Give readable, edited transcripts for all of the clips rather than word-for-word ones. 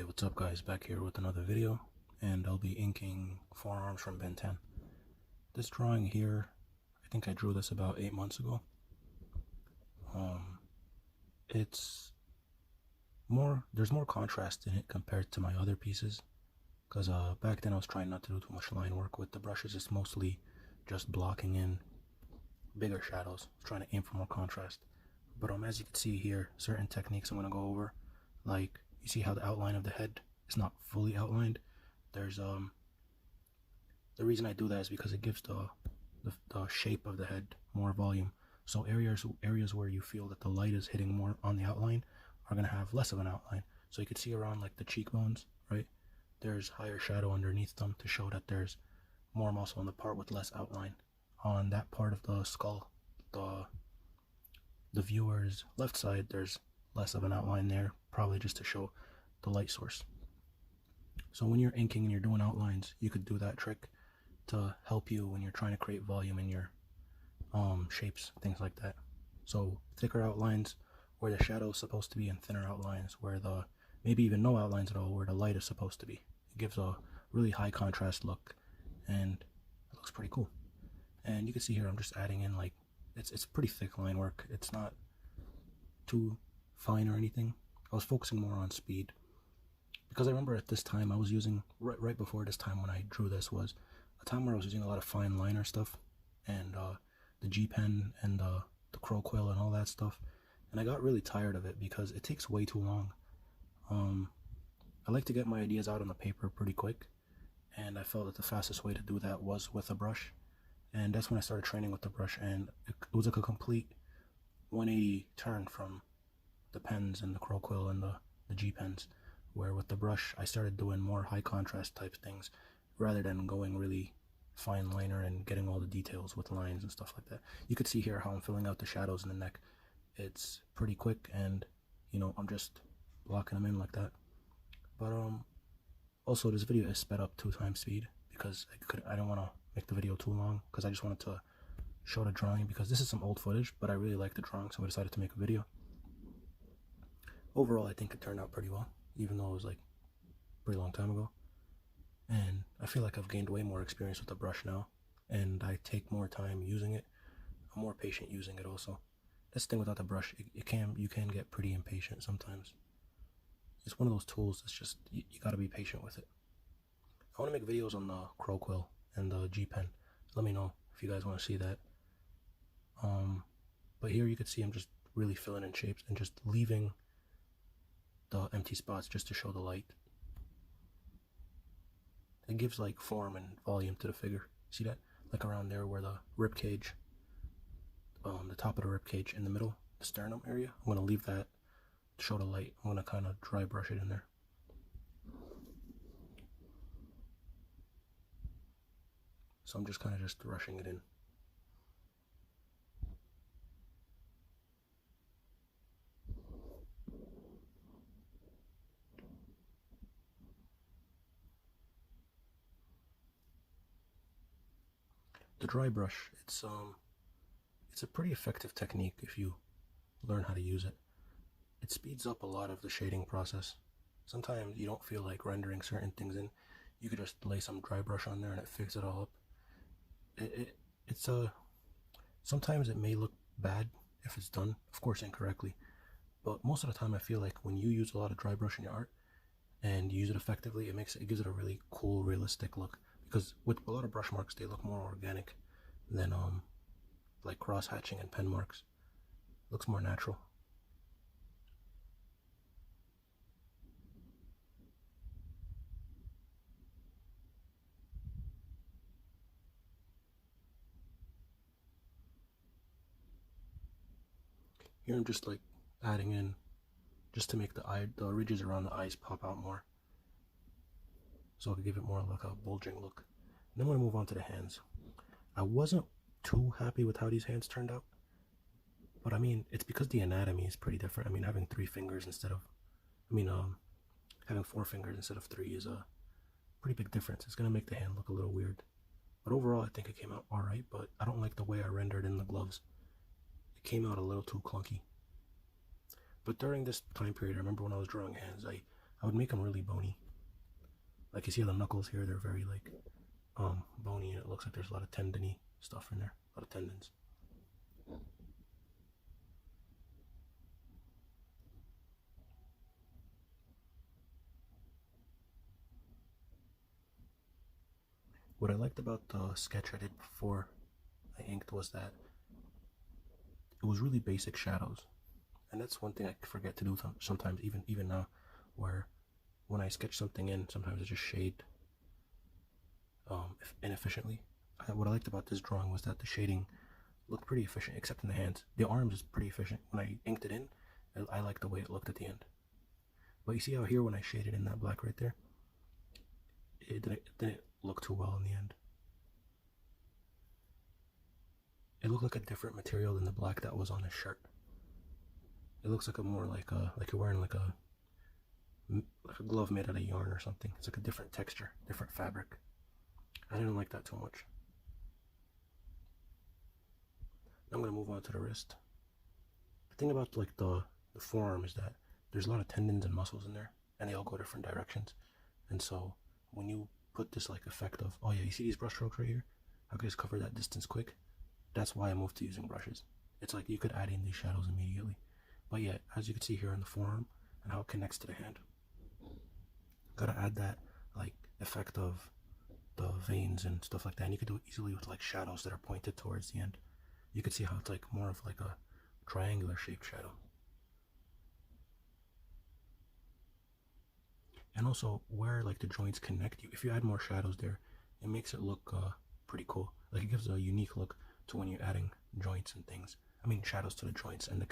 Hey, what's up guys, back here with another video, and I'll be inking forearms from Ben10. This drawing here, I think I drew this about 8 months ago. There's more contrast in it compared to my other pieces, because back then I was trying not to do too much line work with the brushes. It's mostly just blocking in bigger shadows, trying to aim for more contrast. But as you can see here, certain techniques I'm going to go over, like you see how the outline of the head is not fully outlined. There's the reason I do that is because it gives the shape of the head more volume. So areas where you feel that the light is hitting more on the outline are going to have less of an outline. So you can see around like the cheekbones, right? There's higher shadow underneath them to show that there's more muscle in the part with less outline. On that part of the skull, the viewer's left side, there's less of an outline there, probably just to show the light source. So when you're inking and you're doing outlines, you could do that trick to help you when you're trying to create volume in your shapes, things like that. So thicker outlines where the shadow is supposed to be, and thinner outlines where the maybe even no outlines at all where the light is supposed to be. It gives a really high contrast look, and it looks pretty cool. And you can see here I'm just adding in, like, it's pretty thick line work. It's not too fine or anything. I was focusing more on speed, because I remember at this time I was using, right before this time when I drew this, was a time where I was using a lot of fine liner stuff, and the G pen and the crow quill and all that stuff, and I got really tired of it because it takes way too long. I like to get my ideas out on the paper pretty quick, and I felt that the fastest way to do that was with a brush. And that's when I started training with the brush, and it was like a complete 180 turn from the pens and the crow quill and the G pens, where with the brush I started doing more high contrast type things rather than going really fine liner and getting all the details with lines and stuff like that. You could see here how I'm filling out the shadows in the neck. It's pretty quick, and you know, I'm just blocking them in like that. But also this video is sped up 2 times speed because I don't want to make the video too long, because I just wanted to show the drawing, because this is some old footage, but I really like the drawing, so I decided to make a video. Overall, I think it turned out pretty well, even though it was like a pretty long time ago. And I feel like I've gained way more experience with the brush now, and I take more time using it. I'm more patient using it also. That's the thing without the brush, you can get pretty impatient sometimes. It's one of those tools that's just, you gotta be patient with it. I want to make videos on the crow quill and the G pen. Let me know if you guys want to see that. But here you can see I'm just really filling in shapes and just leaving the empty spots just to show the light. It gives like form and volume to the figure. See that? Like around there where the rib cage, the top of the rib cage in the middle, the sternum area, I'm going to leave that to show the light. I'm going to kind of dry brush it in there. So I'm just kind of rushing it in. The dry brush, it's a pretty effective technique if you learn how to use it. It speeds up a lot of the shading process. Sometimes you don't feel like rendering certain things in. You could just lay some dry brush on there and it fixes it all up. Sometimes it may look bad if it's done, of course, incorrectly, but most of the time I feel like when you use a lot of dry brush in your art and you use it effectively, it gives it a really cool, realistic look. Because with a lot of brush marks, they look more organic than like cross hatching and pen marks. It looks more natural. Here I'm just like adding in just to make the ridges around the eyes pop out more, so I could give it more like a bulging look. And then I'm going to move on to the hands. I wasn't too happy with how these hands turned out, but I mean, it's because the anatomy is pretty different. I mean, having 3 fingers instead of, having 4 fingers instead of 3 is a pretty big difference. It's going to make the hand look a little weird. But overall, I think it came out alright, but I don't like the way I rendered in the gloves. It came out a little too clunky. But during this time period, I remember when I was drawing hands, I I would make them really bony. Like you see the knuckles here, they're very like bony, and it looks like there's a lot of tendony stuff in there, a lot of tendons. What I liked about the sketch I did before I inked was that it was really basic shadows, and that's one thing I forget to do sometimes, even now, where when I sketch something in, sometimes I just shade inefficiently. What I liked about this drawing was that the shading looked pretty efficient, except in the hands. The arms is pretty efficient. When I inked it in, I liked the way it looked at the end. But you see how here when I shaded in that black right there, it didn't look too well in the end. It looked like a different material than the black that was on his shirt. It looks like a more like you're wearing like a glove made out of yarn or something. It's like a different texture, different fabric. I didn't like that too much. Now I'm gonna move on to the wrist. The thing about like the forearm is that there's a lot of tendons and muscles in there, and they all go different directions. And so when you put this like effect of, oh yeah, you see these brush strokes right here? I could just cover that distance quick. That's why I moved to using brushes. It's like you could add in these shadows immediately. But yeah, as you can see here on the forearm and how it connects to the hand, gotta add that like effect of the veins and stuff like that. And you could do it easily with like shadows that are pointed towards the end. You could see how it's like more of like a triangular shaped shadow. And also where like the joints connect, if you add more shadows there, it makes it look pretty cool. Like it gives a unique look to when you're adding joints and things. I mean shadows to the joints and the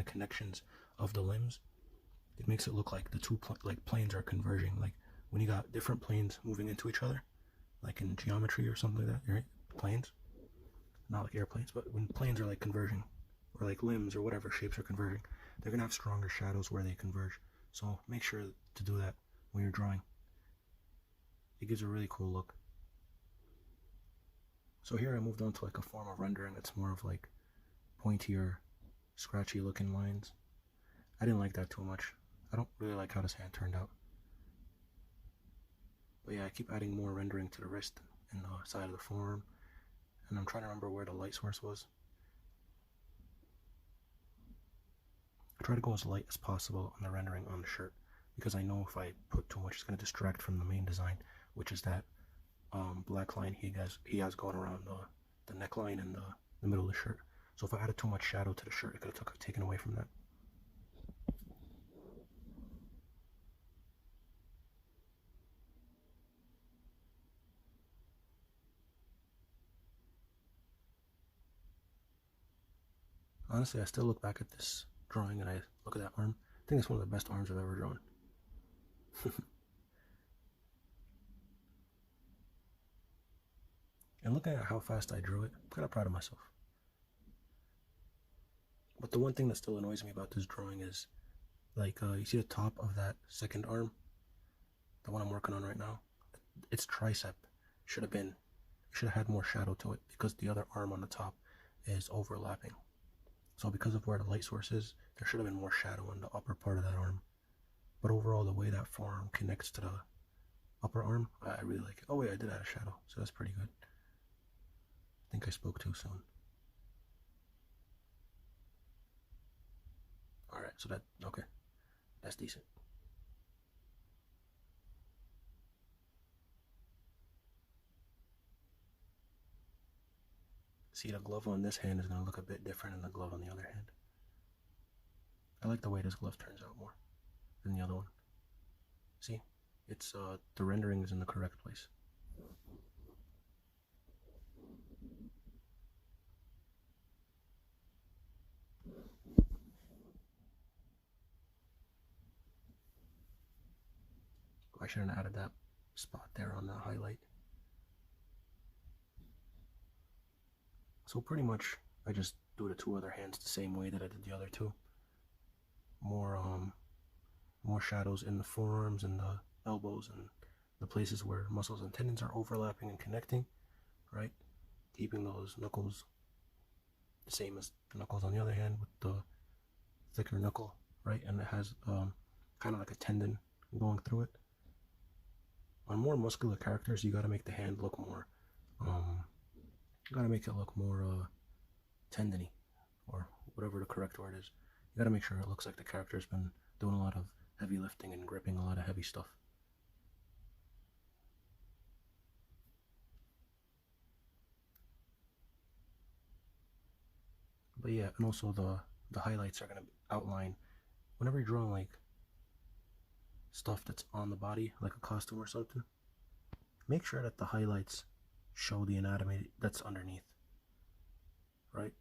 connections of the limbs. It makes it look like the two planes are converging. Like when you got different planes moving into each other, like in geometry or something like that, right? Planes, not like airplanes, but when planes are like converging, or like limbs or whatever shapes are converging, they're gonna have stronger shadows where they converge. So make sure to do that when you're drawing. It gives a really cool look. So here I moved on to like a form of rendering that's more of like pointier, scratchy looking lines. I didn't like that too much. I don't really like how this hand turned out. But yeah, I keep adding more rendering to the wrist and the side of the forearm. And I'm trying to remember where the light source was. I try to go as light as possible on the rendering on the shirt, because I know if I put too much, it's going to distract from the main design, which is that black line he has going around the neckline and the middle of the shirt. So if I added too much shadow to the shirt, it could have taken away from that. Honestly, I still look back at this drawing and I look at that arm. I think it's one of the best arms I've ever drawn. And looking at how fast I drew it, I'm kind of proud of myself. But the one thing that still annoys me about this drawing is, like, you see the top of that second arm, the one I'm working on right now, its tricep should have had more shadow to it, because the other arm on the top is overlapping. So because of where the light source is, there should have been more shadow on the upper part of that arm. But overall, the way that forearm connects to the upper arm, I really like it. Oh wait, I did add a shadow, so that's pretty good. I think I spoke too soon. Alright, so okay. That's decent. See, the glove on this hand is going to look a bit different than the glove on the other hand. I like the way this glove turns out more than the other one. See, it's the rendering is in the correct place. I shouldn't have added that spot there on the highlight. So pretty much I just do the two other hands the same way that I did the other two. More shadows in the forearms and the elbows and the places where muscles and tendons are overlapping and connecting, right? Keeping those knuckles the same as the knuckles on the other hand with the thicker knuckle, right? And it has kind of like a tendon going through it. On more muscular characters, you gotta make the hand look more, you gotta make it look more tendony, or whatever the correct word is. You gotta make sure it looks like the character's been doing a lot of heavy lifting and gripping a lot of heavy stuff. But yeah, and also the highlights are gonna outline whenever you're drawing like stuff that's on the body, like a costume or something. Make sure that the highlights show the anatomy that's underneath, right?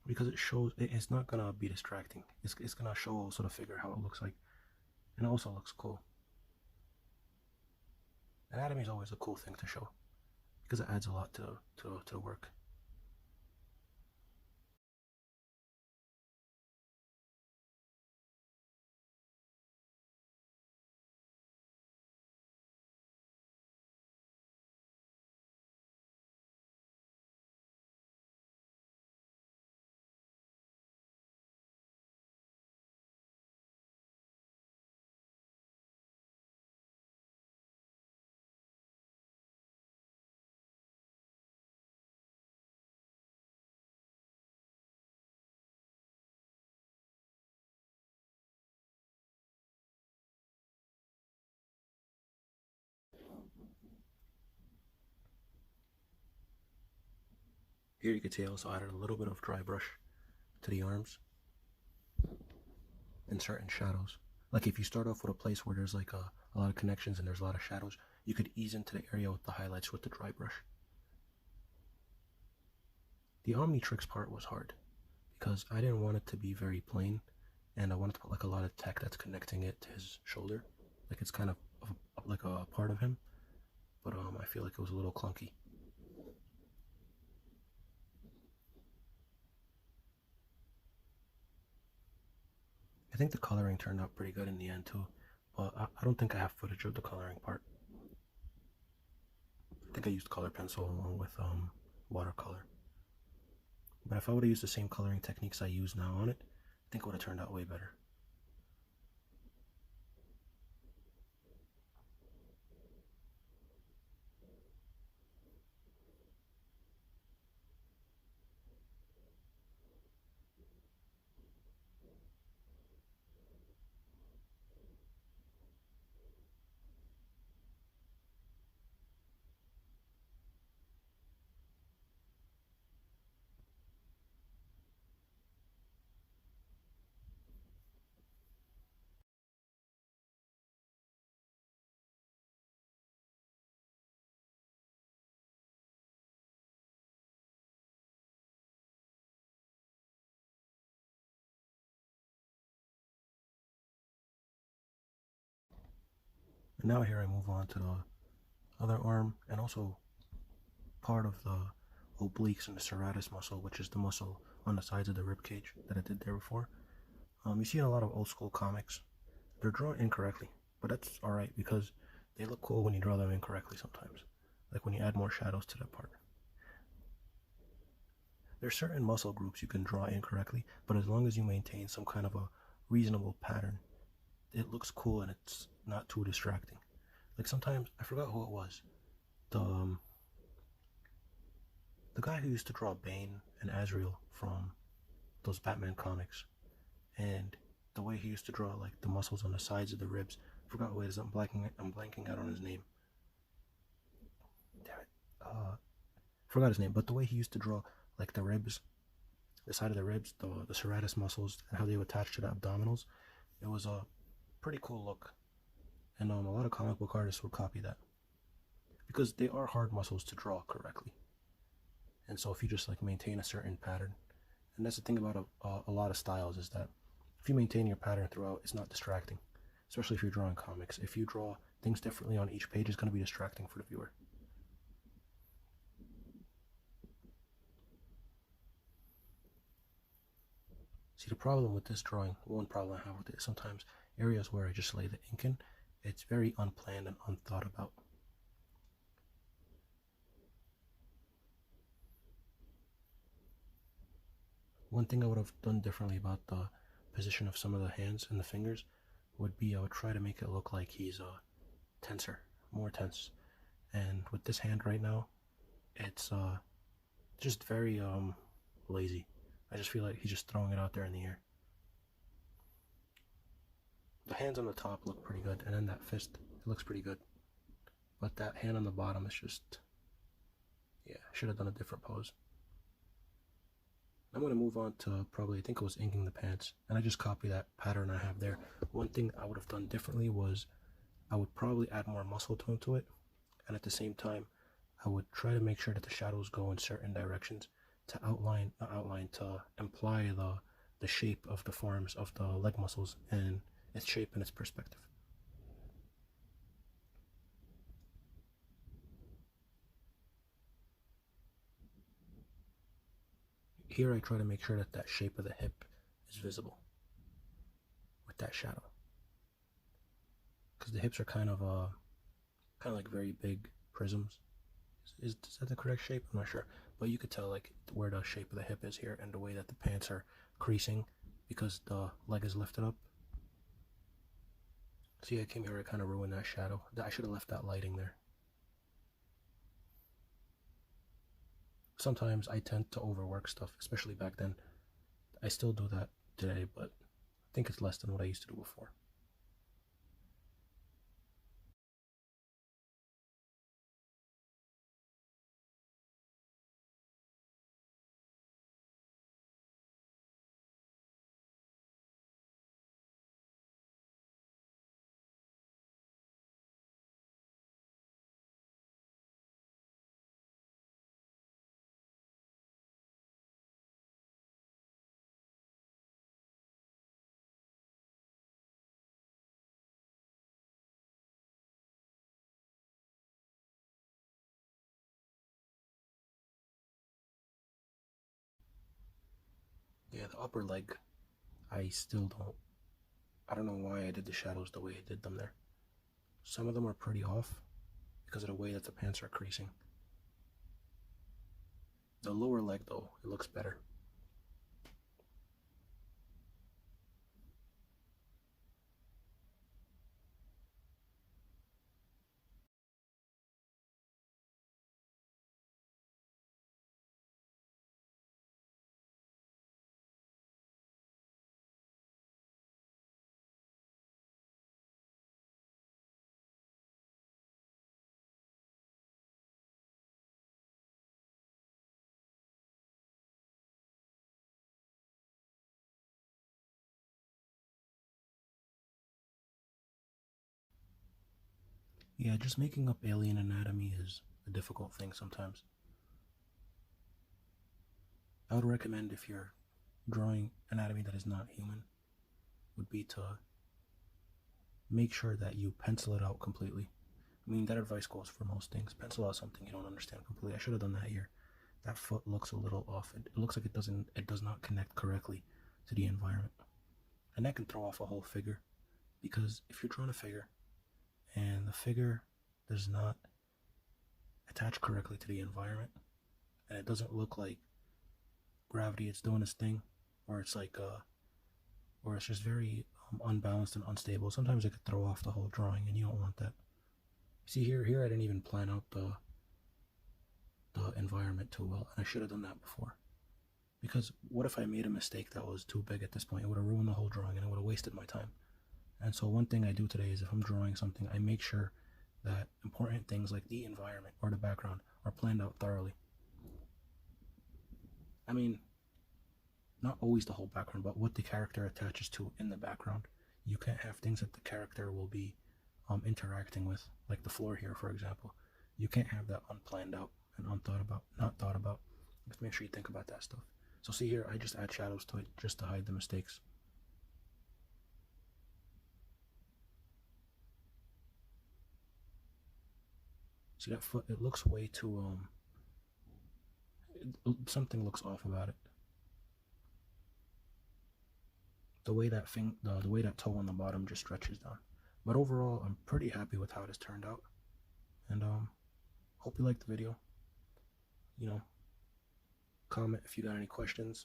Because it shows, it's not gonna be distracting. It's gonna show also the figure how it looks like, and it also looks cool. Anatomy is always a cool thing to show because it adds a lot to the work. Here you can see I also added a little bit of dry brush to the arms and certain shadows. Like if you start off with a place where there's like a lot of connections and there's a lot of shadows, you could ease into the area with the highlights with the dry brush. The Omnitrix part was hard because I didn't want it to be very plain, and I wanted to put like a lot of tech that's connecting it to his shoulder, like it's kind of like a part of him. But I feel like it was a little clunky. I think the coloring turned out pretty good in the end too, but I don't think I have footage of the coloring part. I think I used color pencil along with watercolor. But if I would have used the same coloring techniques I use now on it, I think it would have turned out way better. And now here I move on to the other arm and also part of the obliques and the serratus muscle, which is the muscle on the sides of the rib cage that I did there before. You see in a lot of old school comics, they're drawn incorrectly, but that's alright because they look cool when you draw them incorrectly sometimes, like when you add more shadows to that part. There's certain muscle groups you can draw incorrectly, but as long as you maintain some kind of a reasonable pattern, it looks cool and it's not too distracting. Like sometimes, I forgot who it was, the the guy who used to draw Bane and Azrael from those Batman comics, and the way he used to draw like the muscles on the sides of the ribs. I forgot who it is. I'm blanking out on his name. Damn it. Forgot his name. But the way he used to draw like the ribs, the side of the ribs, the serratus muscles, and how they would attach to the abdominals, it was a pretty cool look. And a lot of comic book artists would copy that because they are hard muscles to draw correctly. And so if you just like maintain a certain pattern, and that's the thing about a lot of styles is that if you maintain your pattern throughout, it's not distracting, especially if you're drawing comics. If you draw things differently on each page, it's going to be distracting for the viewer. See, the problem with this drawing, one problem I have with it, is sometimes areas where I just lay the ink in, it's very unplanned and unthought about. One thing I would have done differently about the position of some of the hands and the fingers would be I would try to make it look like he's tenser, more tense. And with this hand right now, it's just very lazy. I just feel like he's just throwing it out there in the air. The hands on the top look pretty good, and then that fist, it looks pretty good. But that hand on the bottom is just, yeah, should have done a different pose. I'm going to move on to probably, I think it was inking the pants, and I just copy that pattern I have there. One thing I would have done differently was I would probably add more muscle tone to it, and at the same time, I would try to make sure that the shadows go in certain directions to to imply the shape of the forearms of the leg muscles and its shape and its perspective. Here I try to make sure that that shape of the hip is visible with that shadow, because the hips are kind of like very big prisms. Is that the correct shape? I'm not sure, but you could tell like where the shape of the hip is here and the way that the pants are creasing because the leg is lifted up. See, I came here to kind of ruin that shadow. I should have left that lighting there. Sometimes I tend to overwork stuff, especially back then. I still do that today, but I think it's less than what I used to do before. Yeah, the upper leg, I still don't. I don't know why I did the shadows the way I did them there. Some of them are pretty off because of the way that the pants are creasing. The lower leg, though, it looks better. Yeah, just making up alien anatomy is a difficult thing sometimes. I would recommend if you're drawing anatomy that is not human, would be to make sure that you pencil it out completely. I mean, that advice goes for most things. Pencil out something you don't understand completely. I should have done that here. That foot looks a little off. It looks like it does not connect correctly to the environment. And that can throw off a whole figure. Because if you're drawing a figure and the figure does not attach correctly to the environment, and it doesn't look like gravity is doing its thing, or it's like or it's just very unbalanced and unstable, sometimes it could throw off the whole drawing, and you don't want that. See, here I didn't even plan out the environment too well, and I should have done that before. Because what if I made a mistake that was too big at this point? It would have ruined the whole drawing, and it would have wasted my time. And so one thing I do today is if I'm drawing something, I make sure that important things like the environment or the background are planned out thoroughly. I mean, not always the whole background, but what the character attaches to in the background. You can't have things that the character will be interacting with, like the floor here, for example. You can't have that unplanned out and unthought about, not thought about. You have to make sure you think about that stuff. So see here, I just add shadows to it just to hide the mistakes. See that foot? It looks way too something looks off about it. The way that the way that toe on the bottom just stretches down. But overall, I'm pretty happy with how it has turned out. And hope you liked the video. You know, comment if you got any questions.